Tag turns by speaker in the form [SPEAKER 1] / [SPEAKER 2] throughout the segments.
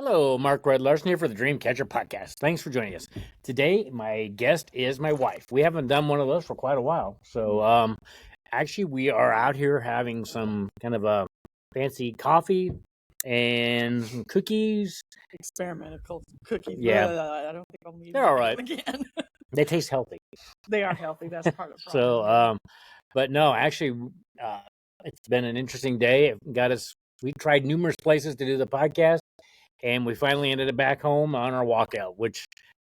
[SPEAKER 1] Hello, Mark Red Larson here for the Dreamcatcher podcast. Thanks for joining us. Today, my guest is my wife. We haven't done one of those for quite a while. Actually, we are out here having some kind of a fancy coffee and some cookies.
[SPEAKER 2] Experimental cookies.
[SPEAKER 1] Yeah.
[SPEAKER 2] I don't think I'll need
[SPEAKER 1] They're all
[SPEAKER 2] them
[SPEAKER 1] right.
[SPEAKER 2] again.
[SPEAKER 1] They taste healthy.
[SPEAKER 2] They are healthy. That's part of the problem.
[SPEAKER 1] But no, actually, it's been an interesting day. It got us. We tried numerous places to do the podcast, and we finally ended up back home on our walkout, which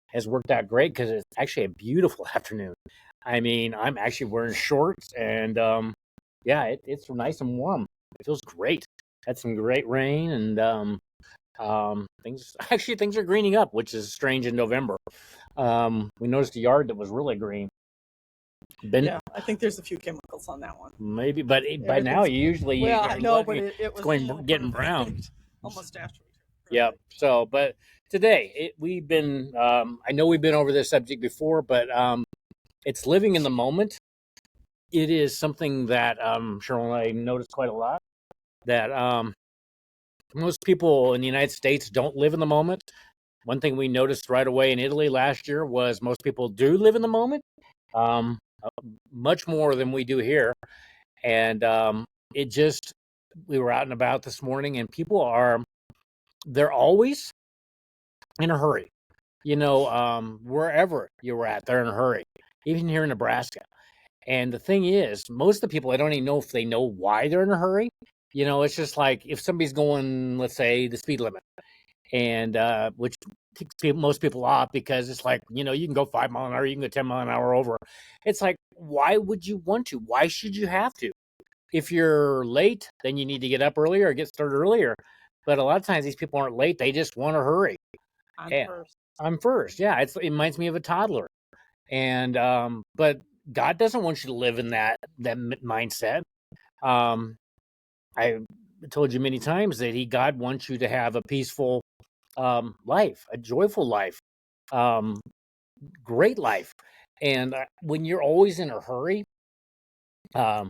[SPEAKER 1] has worked out great because it's actually a beautiful afternoon. I mean, I'm actually wearing shorts, and it's nice and warm. It feels great. Had some great rain, and things are greening up, which is strange in November. We noticed a yard that was really green.
[SPEAKER 2] Yeah, I think there's a few chemicals on that one.
[SPEAKER 1] Maybe, but by now you usually
[SPEAKER 2] I know, but it was
[SPEAKER 1] getting brown.
[SPEAKER 2] Almost after.
[SPEAKER 1] Yep. So, but today we've been. I know we've been over this subject before, but it's living in the moment. It is something that Cheryl and I noticed quite a lot. That most people in the United States don't live in the moment. One thing we noticed right away in Italy last year was most people do live in the moment, much more than we do here. And we were out and about this morning, and they're always in a hurry. Wherever you were at, they're in a hurry, even here in Nebraska. And the thing is, most of the people, I don't even know if they know why they're in a hurry. It's just like if somebody's going, let's say, the speed limit, and which ticks most people off because it's like, you can go 5 miles an hour, you can go 10 miles an hour over. It's like, why would you want to? Why should you have to? If you're late, then you need to get up earlier or get started earlier. But a lot of times these people aren't late. They just want to hurry. I'm first. Yeah. It reminds me of a toddler. And, but God doesn't want you to live in that mindset. I told you many times that God wants you to have a peaceful, life, a joyful life, great life. And when you're always in a hurry, um,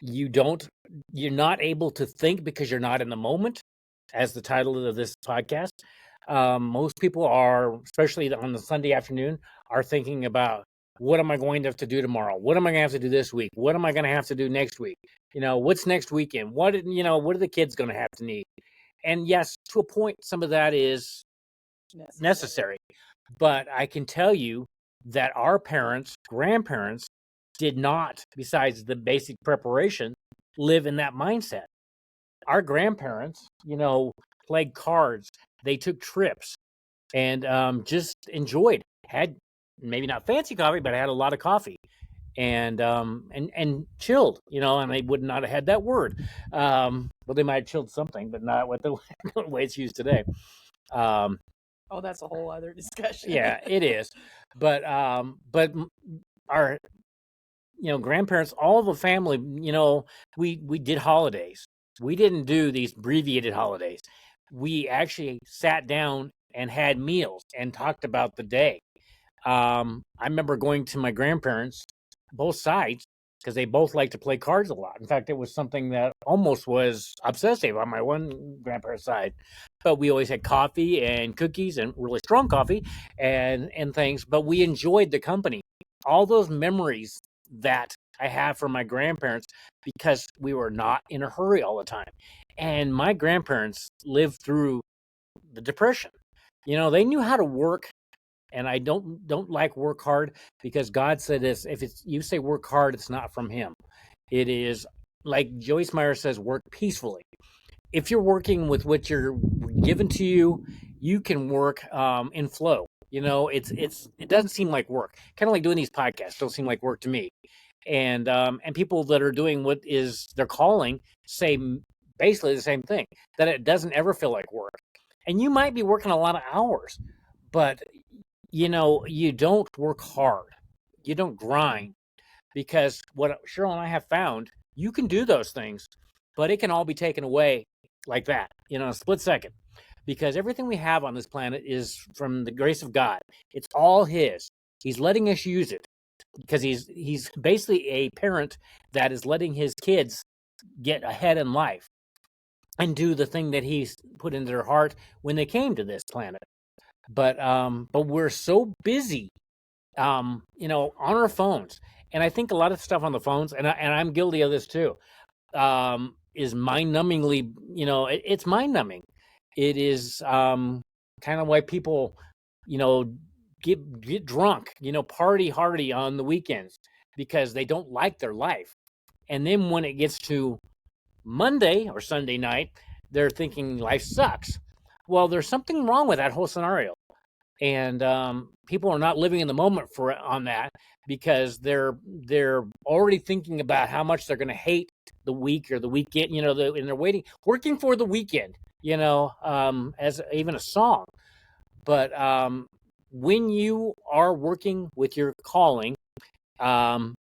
[SPEAKER 1] you're not able to think because you're not in the moment, as the title of this podcast. Most people are, especially on the Sunday afternoon, are thinking about, what am I going to have to do tomorrow? What am I going to have to do this week? What am I going to have to do next week? What's next weekend? What are the kids going to have to need? And yes, to a point, some of that is necessary. But I can tell you that our grandparents did not, besides the basic preparation, live in that mindset. Our grandparents, played cards. They took trips and just enjoyed. Had maybe not fancy coffee, but I had a lot of coffee and chilled. And they would not have had that word. Well, they might have chilled something, but not with the way it's used today.
[SPEAKER 2] That's a whole other discussion.
[SPEAKER 1] Yeah, it is. But our grandparents, all the family, we did holidays. We didn't do these abbreviated holidays. We actually sat down and had meals and talked about the day. I remember going to my grandparents, both sides, because they both like to play cards a lot. In fact, it was something that almost was obsessive on my one grandparent's side. But we always had coffee and cookies and really strong coffee and things. But we enjoyed the company. All those memories that I have from my grandparents, because we were not in a hurry all the time. And my grandparents lived through the Depression. They knew how to work. And I don't like work hard, because God said this: if you say work hard, it's not from Him. It is, like Joyce Meyer says, work peacefully. If you're working with what you're given to you, you can work in flow. It doesn't seem like work. Kind of like doing these podcasts don't seem like work to me. And people that are doing what is their calling say basically the same thing, that it doesn't ever feel like work. And you might be working a lot of hours, but you don't work hard. You don't grind, because what Cheryl and I have found, you can do those things, but it can all be taken away like that, in a split second, because everything we have on this planet is from the grace of God. It's all His. He's letting us use it because he's basically a parent that is letting his kids get ahead in life. and do the thing that He's put into their heart when they came to this planet. But we're so busy, on our phones, and I think a lot of stuff on the phones, and I'm guilty of this too, is mind-numbingly, it's mind-numbing. It is kind of why people, you know, get drunk, party hardy on the weekends because they don't like their life. And then when it gets to Monday or Sunday night, they're thinking life sucks. Well, there's something wrong with that whole scenario, and people are not living in the moment on that because they're already thinking about how much they're going to hate the week or the weekend, and they're working for the weekend, as even a song. But when you are working with your calling, um,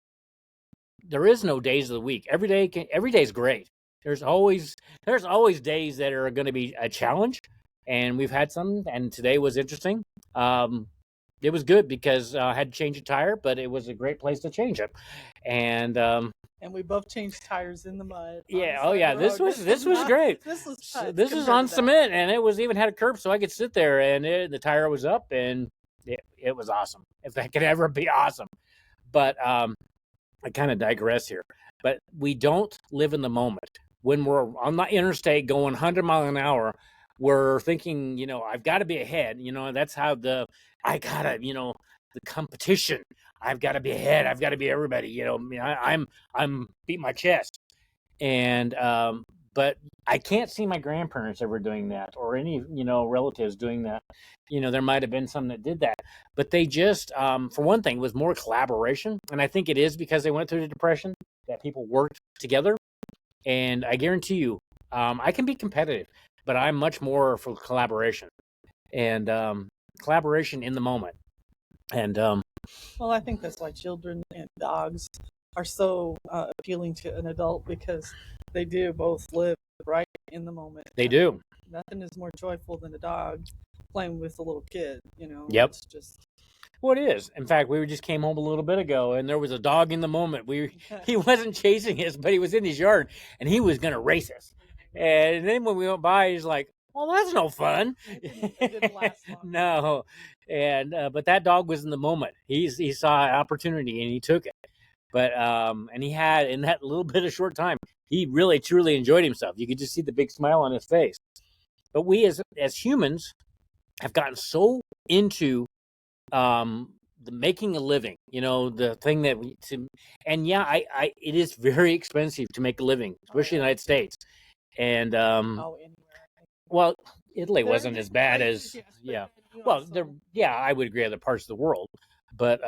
[SPEAKER 1] there is no days of the week. Every day is great. There's always days that are going to be a challenge, and we've had some. And today was interesting. Um, it was good because I had to change a tire, but it was a great place to change it. And
[SPEAKER 2] And we both changed tires in the mud.
[SPEAKER 1] yeah, oh yeah, this was great.
[SPEAKER 2] This was
[SPEAKER 1] This was on cement, and it was even had a curb, so I could sit there, and the tire was up, and it was awesome. If that could ever be awesome, but I kind of digress here. But we don't live in the moment. When we're on the interstate going 100 miles an hour, we're thinking, I've got to be ahead. That's how the competition. I've got to be ahead. I've got to be everybody. I'm beating my chest. And but I can't see my grandparents ever doing that, or any relatives doing that. There might have been some that did that, but they just for one thing, it was more collaboration, and I think it is because they went through the depression that people worked together. And I guarantee you, I can be competitive, but I'm much more for collaboration and collaboration in the moment. And
[SPEAKER 2] well, I think that's why children and dogs are so appealing to an adult, because they do both live right in the moment.
[SPEAKER 1] They do.
[SPEAKER 2] Nothing is more joyful than a dog playing with a little kid.
[SPEAKER 1] Yep.
[SPEAKER 2] It's just.
[SPEAKER 1] Well, it is. In fact, we just came home a little bit ago, and there was a dog in the moment. He wasn't chasing us, but he was in his yard, and he was going to race us. And then when we went by, he's like, "Well, that's no fun."
[SPEAKER 2] It didn't last long.
[SPEAKER 1] No, and but that dog was in the moment. He saw an opportunity and he took it. But and he had, in that little bit of short time, he really truly enjoyed himself. You could just see the big smile on his face. But we as humans have gotten so into the making a living, the thing that and yeah, I it is very expensive to make a living, especially in the United States. And
[SPEAKER 2] Anywhere.
[SPEAKER 1] well, Italy wasn't as bad as, yeah. Well, I would agree other parts of the world, but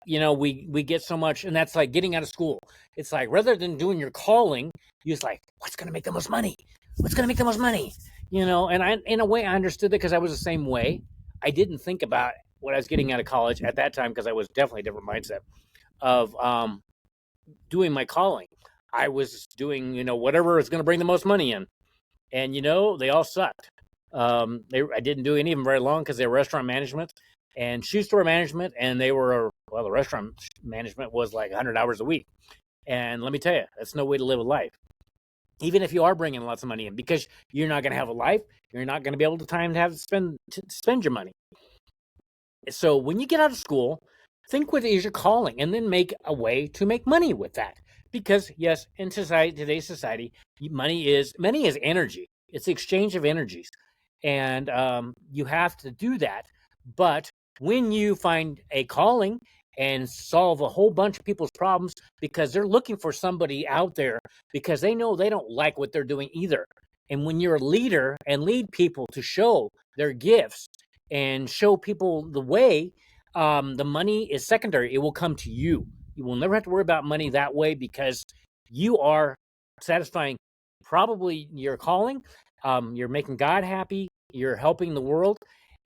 [SPEAKER 1] we get so much, and that's like getting out of school. It's like, rather than doing your calling, you're just like, what's going to make the most money? What's going to make the most money? And I, in a way, I understood that because I was the same way. I didn't think about what I was getting out of college at that time, because I was definitely a different mindset of doing my calling. I was doing, whatever is going to bring the most money in. And, they all sucked. I didn't do any of them very long because they were restaurant management and shoe store management. And they were, the restaurant management was like 100 hours a week. And let me tell you, that's no way to live a life. Even if you are bringing lots of money in, because you're not going to have a life, you're not going to be able to spend your money. So when you get out of school, think what is your calling, and then make a way to make money with that. Because yes, in today's society, money is energy. It's the exchange of energies, and you have to do that. But when you find a calling and solve a whole bunch of people's problems, because they're looking for somebody out there, because they know they don't like what they're doing either. And when you're a leader and lead people to show their gifts and show people the way, the money is secondary. It will come to you. You will never have to worry about money that way, because you are satisfying probably your calling. You're making God happy. You're helping the world.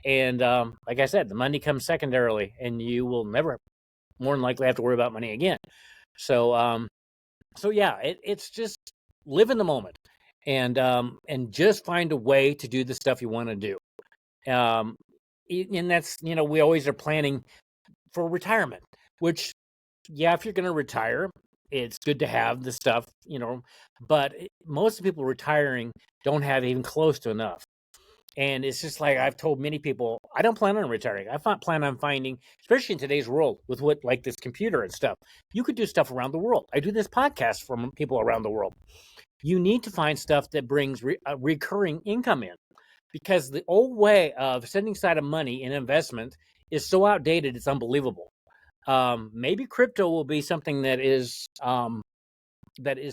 [SPEAKER 1] And like I said, the money comes secondarily, and you will never, more than likely, have to worry about money again. So, yeah, it's just live in the moment, and just find a way to do the stuff you want to do. And that's, we always are planning for retirement, which, yeah, if you're going to retire, it's good to have the stuff, but most people retiring don't have even close to enough. And it's just like I've told many people, I don't plan on retiring. Plan on finding, especially in today's world with what like this computer and stuff, you could do stuff around the world. I do this podcast from people around the world. You need to find stuff that brings recurring income in, because the old way of setting aside of money in investment is so outdated, it's unbelievable. Maybe crypto will be something that is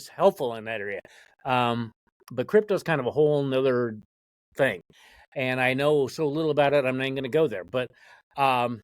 [SPEAKER 1] helpful in that area. But crypto is kind of a whole nother thing, and I know so little about it. I'm not even going to go there. Um,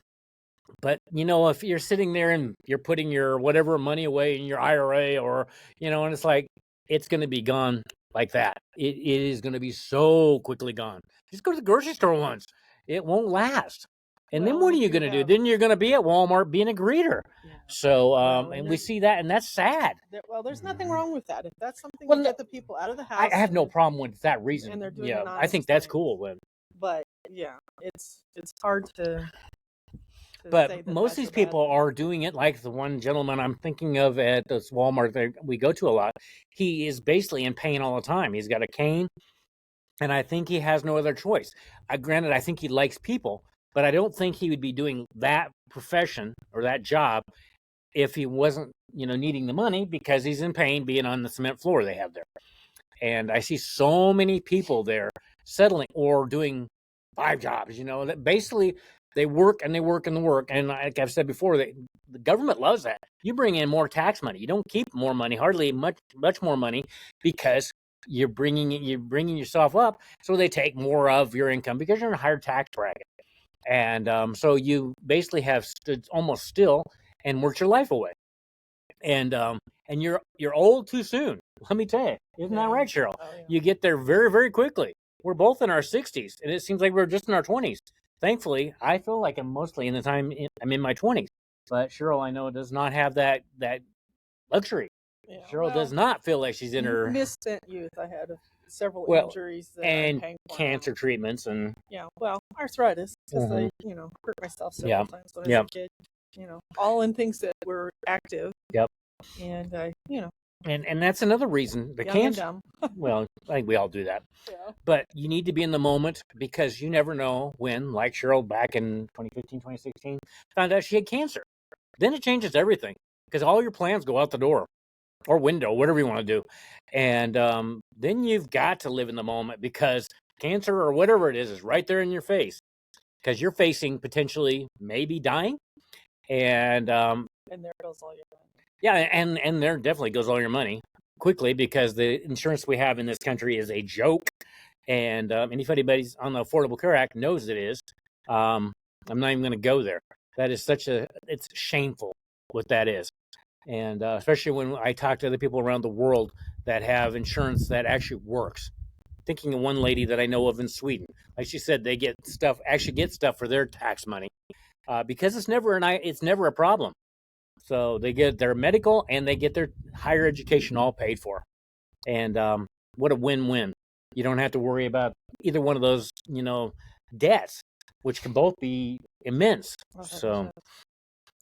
[SPEAKER 1] but if you're sitting there and you're putting your whatever money away in your IRA, or and it's like it's going to be gone like that. It is going to be so quickly gone. Just go to the grocery store once. It won't last. And then
[SPEAKER 2] Well,
[SPEAKER 1] what are
[SPEAKER 2] if
[SPEAKER 1] you
[SPEAKER 2] you
[SPEAKER 1] going to do?
[SPEAKER 2] have,
[SPEAKER 1] Then you're going to be at Walmart being a greeter.
[SPEAKER 2] yeah.
[SPEAKER 1] So,
[SPEAKER 2] Well,
[SPEAKER 1] and we see that, and that's sad.
[SPEAKER 2] Well, there's nothing wrong with that. If that's something to
[SPEAKER 1] Well,
[SPEAKER 2] get the people out of the
[SPEAKER 1] I
[SPEAKER 2] house,
[SPEAKER 1] have no
[SPEAKER 2] and
[SPEAKER 1] problem with that reason.
[SPEAKER 2] they're doing
[SPEAKER 1] Yeah,
[SPEAKER 2] an
[SPEAKER 1] I think
[SPEAKER 2] honest
[SPEAKER 1] that's
[SPEAKER 2] thing.
[SPEAKER 1] cool. When,
[SPEAKER 2] But yeah, it's hard to say
[SPEAKER 1] but
[SPEAKER 2] that
[SPEAKER 1] most of
[SPEAKER 2] that's
[SPEAKER 1] these
[SPEAKER 2] a bad
[SPEAKER 1] people
[SPEAKER 2] thing.
[SPEAKER 1] are doing it like the one gentleman I'm thinking of at this Walmart that we go to a lot. He is basically in pain all the time. He's got a cane, and I think he has no other choice. Granted, I think he likes people, but I don't think he would be doing that profession or that job if he wasn't, needing the money, because he's in pain being on the cement floor they have there. And I see so many people there settling or doing 5 jobs, that basically they work and they work and they work. And like I've said before, the government loves that. You bring in more tax money. You don't keep more money, hardly much more money, because you're bringing yourself up. So they take more of your income because you're in a higher tax bracket. And so you basically have stood almost still and worked your life away. And you're old too soon. Let me tell you, isn't that right, Cheryl?
[SPEAKER 2] Oh, yeah.
[SPEAKER 1] You get there very, very quickly. We're both in our 60s, and it seems like we're just in our 20s. Thankfully, I feel like I'm mostly in the time I'm in my 20s. But Cheryl, I know, does not have that luxury.
[SPEAKER 2] Yeah.
[SPEAKER 1] Cheryl
[SPEAKER 2] Well,
[SPEAKER 1] does not feel like she's in her
[SPEAKER 2] misspent youth. I had several
[SPEAKER 1] well
[SPEAKER 2] injuries that I'm
[SPEAKER 1] and
[SPEAKER 2] paying for
[SPEAKER 1] cancer
[SPEAKER 2] now.
[SPEAKER 1] treatments and
[SPEAKER 2] Yeah. Well, arthritis, because
[SPEAKER 1] Mhm.
[SPEAKER 2] I hurt myself
[SPEAKER 1] Yeah.
[SPEAKER 2] several times when I was
[SPEAKER 1] Yep.
[SPEAKER 2] a kid. All in things that were active,
[SPEAKER 1] Yep.
[SPEAKER 2] and I,
[SPEAKER 1] And that's another reason the
[SPEAKER 2] young and
[SPEAKER 1] cancer.
[SPEAKER 2] dumb.
[SPEAKER 1] Well, I think we all do that.
[SPEAKER 2] Yeah.
[SPEAKER 1] But you need to be in the moment, because you never know when, like Cheryl back in 2015, 2016, found out she had cancer. Then it changes everything, because all your plans go out the door or window, whatever you want to do. And then you've got to live in the moment, because cancer or whatever it is right there in your face, because you're facing potentially maybe dying. And
[SPEAKER 2] And there goes all your money.
[SPEAKER 1] yeah, and there definitely goes all your money quickly, because the insurance we have in this country is a joke. And if anybody's on the Affordable Care Act knows it is. I'm not even going to go there. That is it's shameful what that is. And especially when I talk to other people around the world that have insurance that actually works. Thinking of one lady that I know of in Sweden, like she said, they get stuff for their tax money, because it's never a problem. So they get their medical and they get their higher education all paid for. And what a win-win. You don't have to worry about either one of those, debts, which can both be immense. So,
[SPEAKER 2] 100%.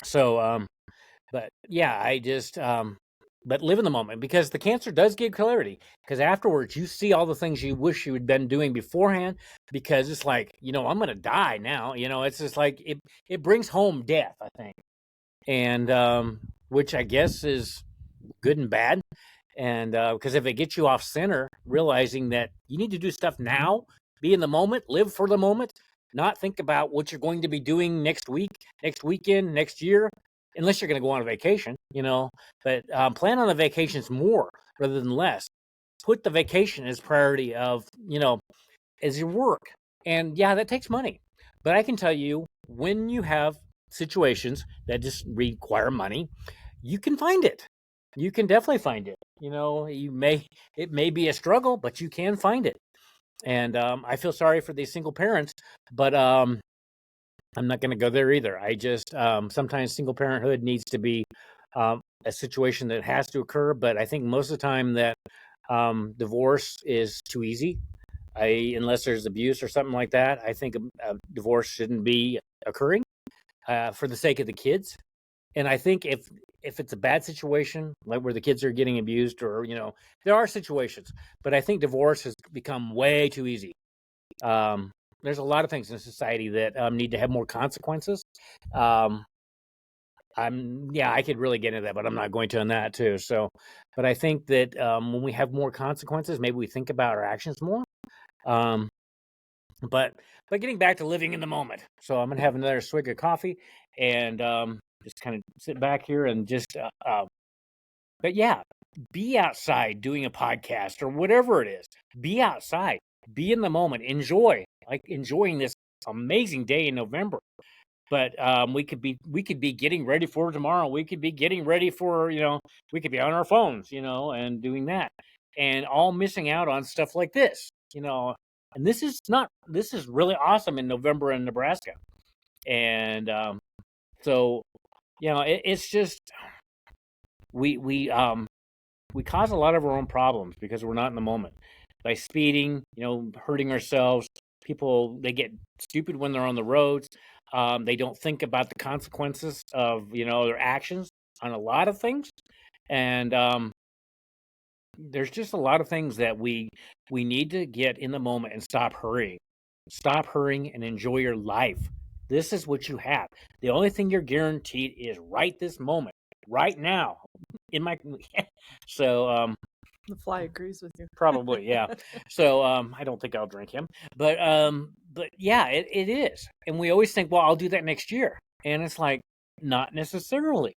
[SPEAKER 1] so, but yeah, but live in the moment, because the cancer does give clarity. Because afterwards, you see all the things you wish you had been doing beforehand. Because it's like, I'm going to die now. It's just like it brings home death, I think, and which I guess is good and bad. And because if it gets you off center, realizing that you need to do stuff now, be in the moment, live for the moment, not think about what you're going to be doing next week, next weekend, next year, unless you're going to go on a vacation, But plan on the vacations more rather than less. Put the vacation as priority of, as your work. And yeah, that takes money. But I can tell you, when you have situations that just require money, you can find it. You can definitely find it. It may be a struggle, but you can find it. And I feel sorry for these single parents, but I'm not going to go there either. I just sometimes single parenthood needs to be a situation that has to occur, but I think most of the time that divorce is too easy. Unless there's abuse or something like that, I think a divorce shouldn't be occurring for the sake of the kids. And I think if it's a bad situation, like where the kids are getting abused, or there are situations, but I think divorce has become way too easy. Um, there's a lot of things in society that need to have more consequences. Um, I could really get into that, but I'm not going to on that too. So, but I think that when we have more consequences, maybe we think about our actions more. Um, but getting back to living in the moment. So I'm gonna have another swig of coffee and just kind of sit back here and just. But yeah, be outside doing a podcast or whatever it is. Be outside. Be in the moment. Enjoy, like enjoying this amazing day in November. But we could be getting ready for tomorrow. We could be getting ready for we could be on our phones, and doing that, and all missing out on stuff like this. And this is really awesome in November in Nebraska, and so it's just we cause a lot of our own problems because we're not in the moment by speeding, hurting ourselves. People, they get stupid when they're on the roads. They don't think about the consequences of their actions on a lot of things, and there's just a lot of things that we need to get in the moment and stop hurrying and enjoy your life. This is what you have. The only thing you're guaranteed is right this moment, right now, in my so
[SPEAKER 2] The fly agrees with you.
[SPEAKER 1] probably, yeah. So I don't think I'll drink him. But yeah, it is. And we always think, well, I'll do that next year. And it's like, not necessarily.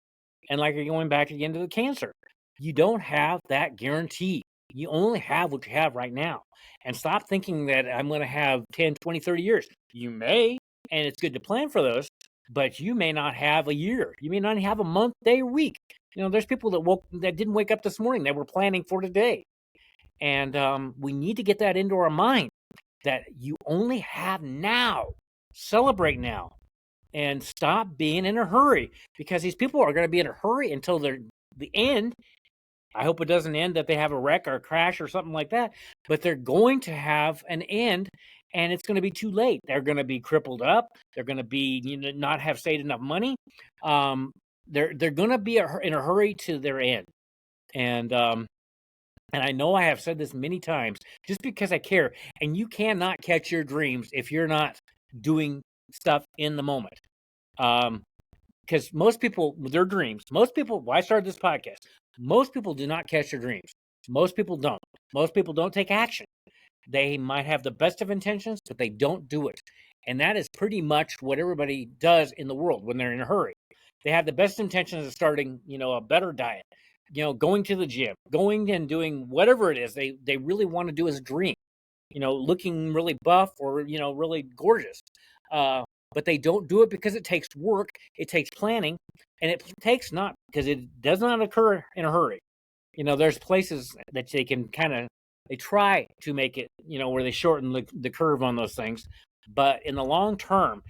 [SPEAKER 1] And like going back again to the cancer. You don't have that guarantee. You only have what you have right now. And stop thinking that I'm going to have 10, 20, 30 years. You may, and it's good to plan for those, but you may not have a year. You may not have a month, day, or week. There's people that didn't wake up this morning. They were planning for today. And we need to get that into our mind that you only have now. Celebrate now and stop being in a hurry, because these people are going to be in a hurry until the end. I hope it doesn't end that they have a wreck or a crash or something like that, but they're going to have an end, and it's going to be too late. They're going to be crippled up. They're going to be not have saved enough money. They're going to be in a hurry to their end. And I know I have said this many times just because I care. And you cannot catch your dreams if you're not doing stuff in the moment. Because most people, their dreams, why I started this podcast, most people do not catch their dreams. Most people don't. Most people don't take action. They might have the best of intentions, but they don't do it. And that is pretty much what everybody does in the world when they're in a hurry. They have the best intentions of starting, a better diet, going to the gym, going and doing whatever it is they really want to do as a dream, looking really buff or, really gorgeous. But they don't do it because it takes work, it takes planning, and it takes not because it does not occur in a hurry. There's places that they can they try to make it, where they shorten the curve on those things. But in the long term,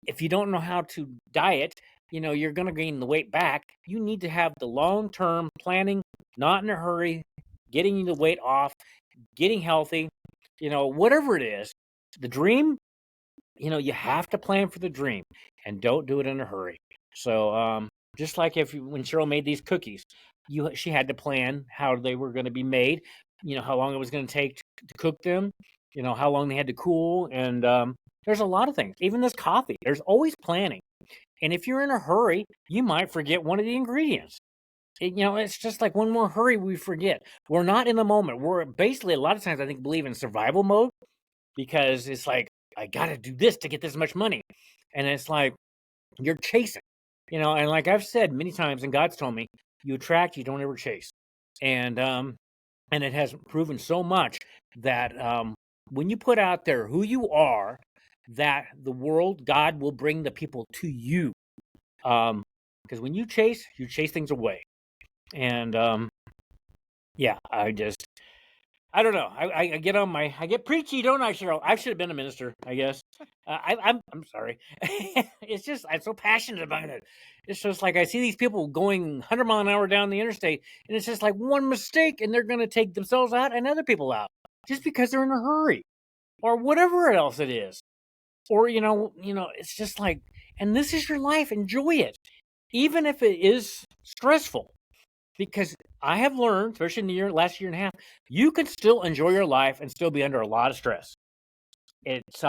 [SPEAKER 1] if you don't know how to diet, you're going to gain the weight back. You need to have the long term planning, not in a hurry, getting the weight off, getting healthy, whatever it is. The dream, you have to plan for the dream and don't do it in a hurry. So, just like when Cheryl made these cookies, she had to plan how they were going to be made, how long it was going to take to cook them, how long they had to cool. And there's a lot of things. Even this coffee, there's always planning. And if you're in a hurry, you might forget one of the ingredients. It's just like when we're in a hurry, we forget. We're not in the moment. We're basically, a lot of times, I think, believe in survival mode, because it's like, I got to do this to get this much money. And it's like, you're chasing, and like I've said many times, and God's told me, you attract, you don't ever chase. And it has proven so much that when you put out there who you are, that the world, God will bring the people to you. Because when you chase things away. And yeah, I don't know. I get I get preachy, don't I, Cheryl? I should have been a minister, I guess. I'm sorry. It's just I'm so passionate about it. It's just like I see these people going 100 mile an hour down the interstate, and it's just like one mistake, and they're going to take themselves out and other people out just because they're in a hurry, or whatever else it is. Or it's just like, and this is your life. Enjoy it. even if it is stressful, because I have learned, especially in the last year and a half, you can still enjoy your life and still be under a lot of stress. It's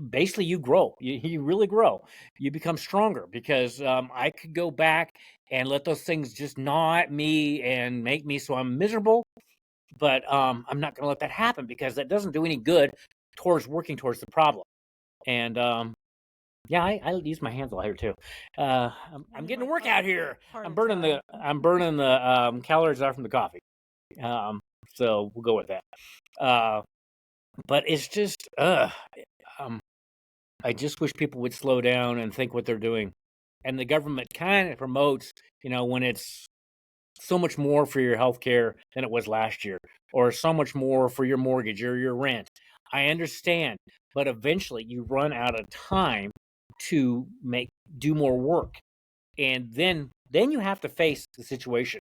[SPEAKER 1] basically you grow. You really grow. You become stronger because I could go back and let those things just gnaw at me and make me so I'm miserable. But I'm not going to let that happen because that doesn't do any good towards working towards the problem. And yeah, I use my hands a lot here too. I'm getting to work out here. I'm burning the calories out from the coffee. So we'll go with that. But it's just I just wish people would slow down and think what they're doing. And the government kind of promotes, when it's so much more for your health care than it was last year, or so much more for your mortgage or your rent. I understand, but eventually you run out of time to do more work. And then you have to face the situation.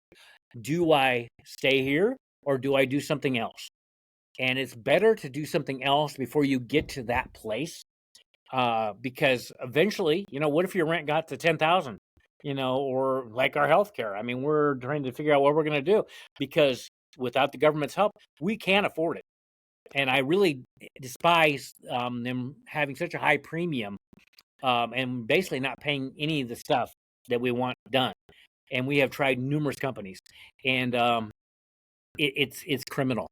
[SPEAKER 1] Do I stay here or do I do something else? And it's better to do something else before you get to that place. Because eventually, what if your rent got to 10,000? Or like our healthcare. I mean, we're trying to figure out what we're going to do because without the government's help, we can't afford it. And I really despise them having such a high premium and basically not paying any of the stuff that we want done. And we have tried numerous companies, and it's criminal.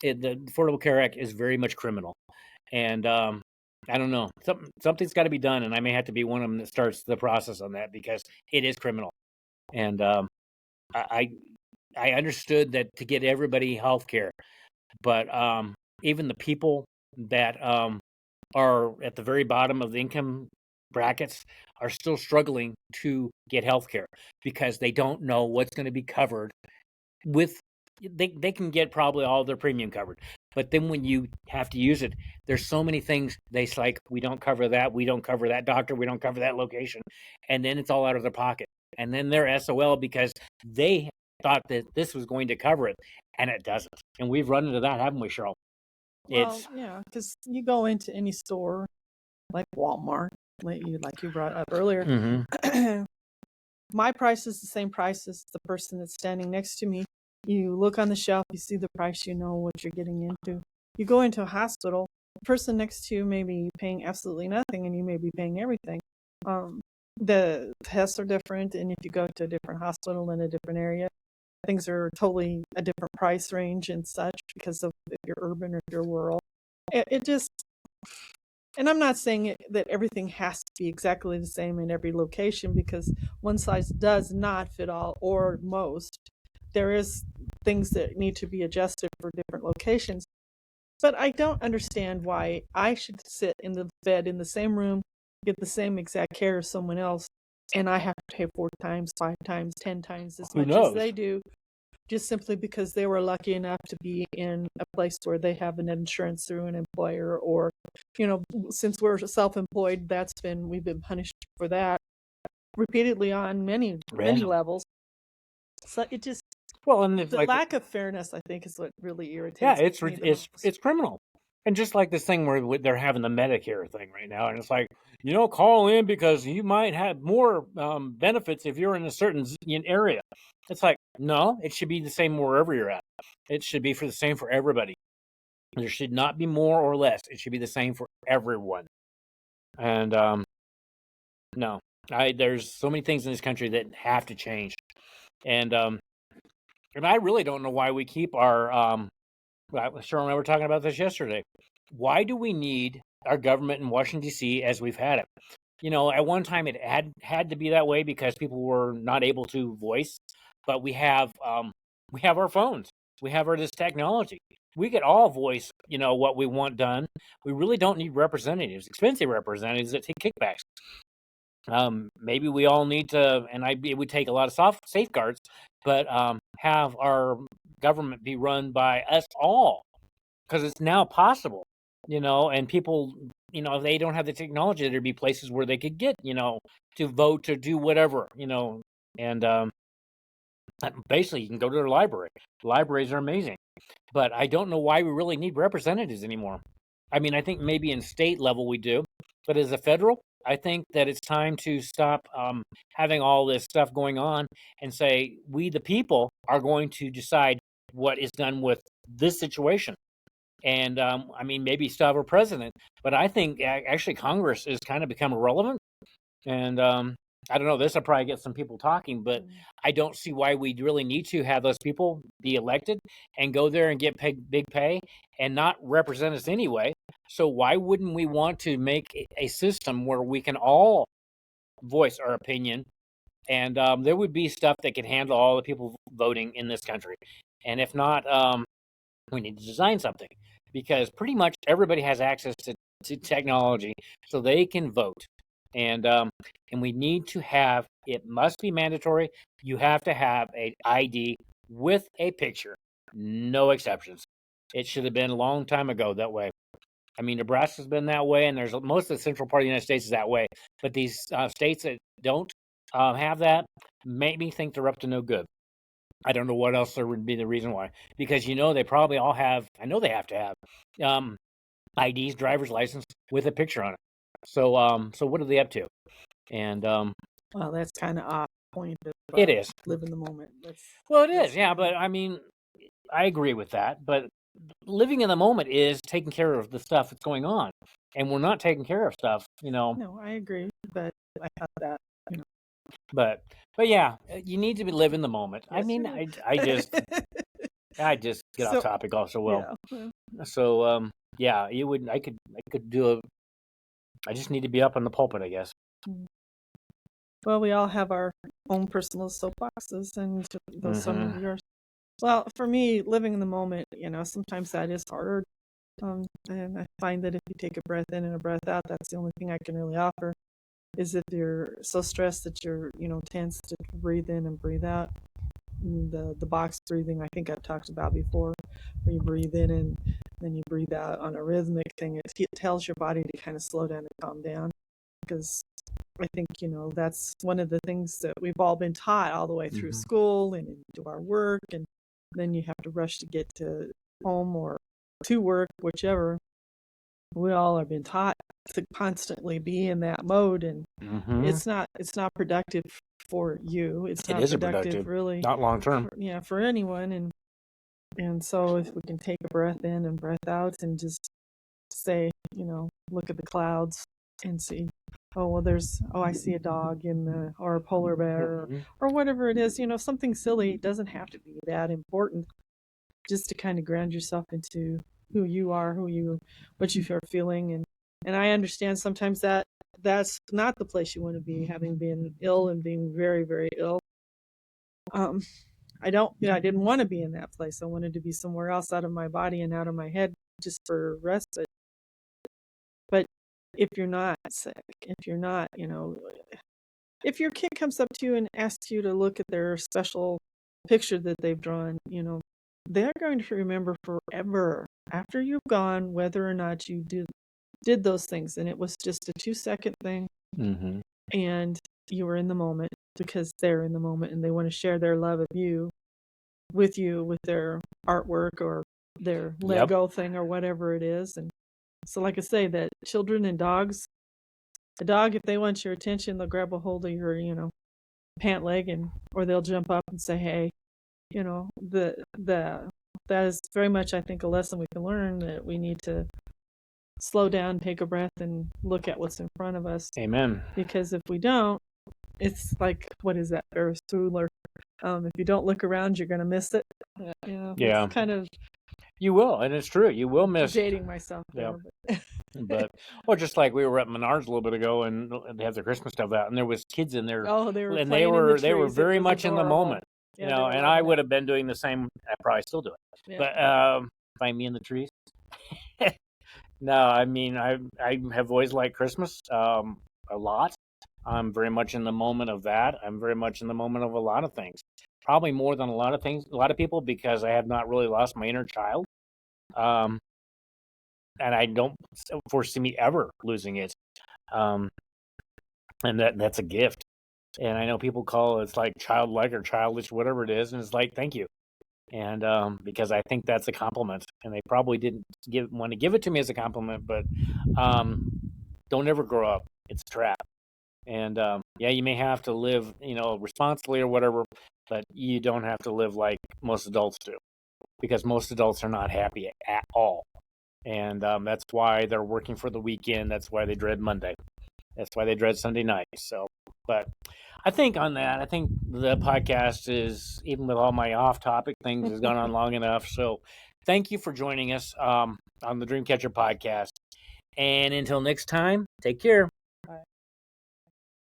[SPEAKER 1] The Affordable Care Act is very much criminal, and I don't know. Something's got to be done, and I may have to be one of them that starts the process on that because it is criminal. And I I understood that to get everybody health care, but even the people that are at the very bottom of the income brackets are still struggling to get health care because they don't know what's going to be covered with. They can get probably all their premium covered, but then when you have to use it, there's so many things they like, we don't cover that, we don't cover that doctor, we don't cover that location, and then it's all out of their pocket, and then they're SOL because they thought that this was going to cover it and it doesn't. And we've run into that, haven't we, Cheryl?
[SPEAKER 2] Well, yeah, because you go into any store like Walmart, like you brought up earlier.
[SPEAKER 1] Mm-hmm.
[SPEAKER 2] My price is the same price as the person that's standing next to me. You look on the shelf, you see the price, you know what you're getting into. You go into a hospital, the person next to you may be paying absolutely nothing and you may be paying everything. The tests are different, and if you go to a different hospital in a different area, things are totally a different price range and such because of if you're urban or if you're rural. It just, and I'm not saying that everything has to be exactly the same in every location because one size does not fit all or most. There is things that need to be adjusted for different locations. But I don't understand why I should sit in the bed in the same room, get the same exact care as someone else, and I have to pay 4 times, 5 times, 10 times as much as they do, just simply because they were lucky enough to be in a place where they have an insurance through an employer, or, since we're self-employed, we've been punished for that repeatedly on many levels. So it just,
[SPEAKER 1] Well, and
[SPEAKER 2] the lack of fairness, I think, is what really irritates me.
[SPEAKER 1] Yeah, it's criminal. And just like this thing where they're having the Medicare thing right now, and it's like, call in because you might have more benefits if you're in a certain area. It's like, no, it should be the same wherever you're at. It should be the same for everybody. There should not be more or less. It should be the same for everyone. And no, there's so many things in this country that have to change. And I really don't know why we keep our Cheryl and I were talking about this yesterday. Why do we need our government in Washington, D.C. as we've had it? At one time it had to be that way because people were not able to voice, but we have our phones. We have this technology. We could all voice, what we want done. We really don't need representatives, expensive representatives that take kickbacks. Maybe we all need to, and it would take a lot of safeguards, but have our government be run by us all, because it's now possible, and people, if they don't have the technology, there'd be places where they could get, to vote, to do whatever, and basically you can go to their library. Libraries are amazing, but I don't know why we really need representatives anymore. I mean, I think maybe in state level we do, but as a federal, I think that it's time to stop having all this stuff going on and say we, the people, are going to decide what is done with this situation. And I mean, maybe still have a president, but I think actually Congress is kind of become irrelevant. And I don't know. This will probably get some people talking, but I don't see why we really need to have those people be elected and go there and get paid big pay and not represent us anyway. So why wouldn't we want to make a system where we can all voice our opinion, and there would be stuff that can handle all the people voting in this country. And if not, we need to design something because pretty much everybody has access to technology, so they can vote. And we need to have, it must be mandatory. You have to have an ID with a picture, no exceptions. It should have been a long time ago that way. I mean, Nebraska's been that way, and there's most of the central part of the United States is that way. But these states that don't have that make me think they're up to no good. I don't know what else there would be the reason why. Because they probably all have. I know they have to have IDs, driver's license with a picture on it. So what are they up to? And
[SPEAKER 2] well, that's kind of off point. Of,
[SPEAKER 1] it is.
[SPEAKER 2] Live in the moment.
[SPEAKER 1] Well, it is. Yeah, but I mean, I agree with that. But living in the moment is taking care of the stuff that's going on, and we're not taking care of stuff.
[SPEAKER 2] No, I agree, but I thought that.
[SPEAKER 1] But yeah, you need to live in the moment.
[SPEAKER 2] Yes,
[SPEAKER 1] I mean, I just get off topic also. Well,
[SPEAKER 2] yeah.
[SPEAKER 1] So yeah, you would. I could do a. I just need to be up on the pulpit, I guess.
[SPEAKER 2] Well, we all have our own personal soapboxes, and those some of yours. Well, for me, living in the moment, sometimes that is harder. And I find that if you take a breath in and a breath out, that's the only thing I can really offer. Is if you're so stressed that you're, tense, to breathe in and breathe out. And the box breathing, I think I've talked about before, where you breathe in and then you breathe out on a rhythmic thing. It tells your body to kind of slow down and calm down, because I think, that's one of the things that we've all been taught all the way through school and into our work, and then you have to rush to get to home or to work, whichever. We all have been taught to constantly be in that mode, and it's not productive for you. It not
[SPEAKER 1] isn't
[SPEAKER 2] productive, really,
[SPEAKER 1] not long term.
[SPEAKER 2] For anyone. And so if we can take a breath in and breath out and just say, look at the clouds and see, I see a dog or a polar bear or whatever it is, something silly. It doesn't have to be that important, just to kind of ground yourself into who you are, what you are feeling. And I understand sometimes that's not the place you want to be, having been ill and being very, very ill. I didn't want to be in that place. I wanted to be somewhere else, out of my body and out of my head, just for respite. But if you're not sick, if you're not, if your kid comes up to you and asks you to look at their special picture that they've drawn, they're going to remember forever after you've gone, whether or not you did those things. And it was just a 2-second thing. And you were in the moment, because they're in the moment and they want to share their love of you with their artwork or their Lego thing or whatever it is. And so, like I say, that children and dogs, a dog, if they want your attention, they'll grab a hold of your, pant leg, or they'll jump up and say, hey, that is very much, I think, a lesson we can learn, that we need to slow down, take a breath, and look at what's in front of us.
[SPEAKER 1] Amen.
[SPEAKER 2] Because if we don't, it's like, what is that, Ferris Bueller? If you don't look around, you're going to miss it.
[SPEAKER 1] Yeah.
[SPEAKER 2] It's kind of.
[SPEAKER 1] You will, and it's true. You will miss.
[SPEAKER 2] Dating myself.
[SPEAKER 1] Yeah. But just like we were at Menards a little bit ago, and they have their Christmas stuff out, and there was kids in there.
[SPEAKER 2] Oh, they were.
[SPEAKER 1] And
[SPEAKER 2] they
[SPEAKER 1] were very much
[SPEAKER 2] adorable.
[SPEAKER 1] In the moment.
[SPEAKER 2] Yeah,
[SPEAKER 1] and I would have been doing the same. I probably still do it. Yeah. But find me in the trees. No, I mean, I have always liked Christmas a lot. I'm very much in the moment of that. I'm very much in the moment of a lot of things. Probably more than a lot of people, because I have not really lost my inner child. And I don't foresee me ever losing it. And that's a gift. And I know people call it's like childlike or childish, whatever it is, and it's like, thank you. And because I think that's a compliment, and they probably didn't want to give it to me as a compliment, but don't ever grow up. It's a trap. And yeah, you may have to live, responsibly or whatever, but you don't have to live like most adults do, because most adults are not happy at all. And that's why they're working for the weekend. That's why they dread Monday. That's why they dread Sunday night. So, but I think on that, I think the podcast is, even with all my off-topic things, has gone on long enough. So, thank you for joining us on the Dreamcatcher podcast. And until next time, take care.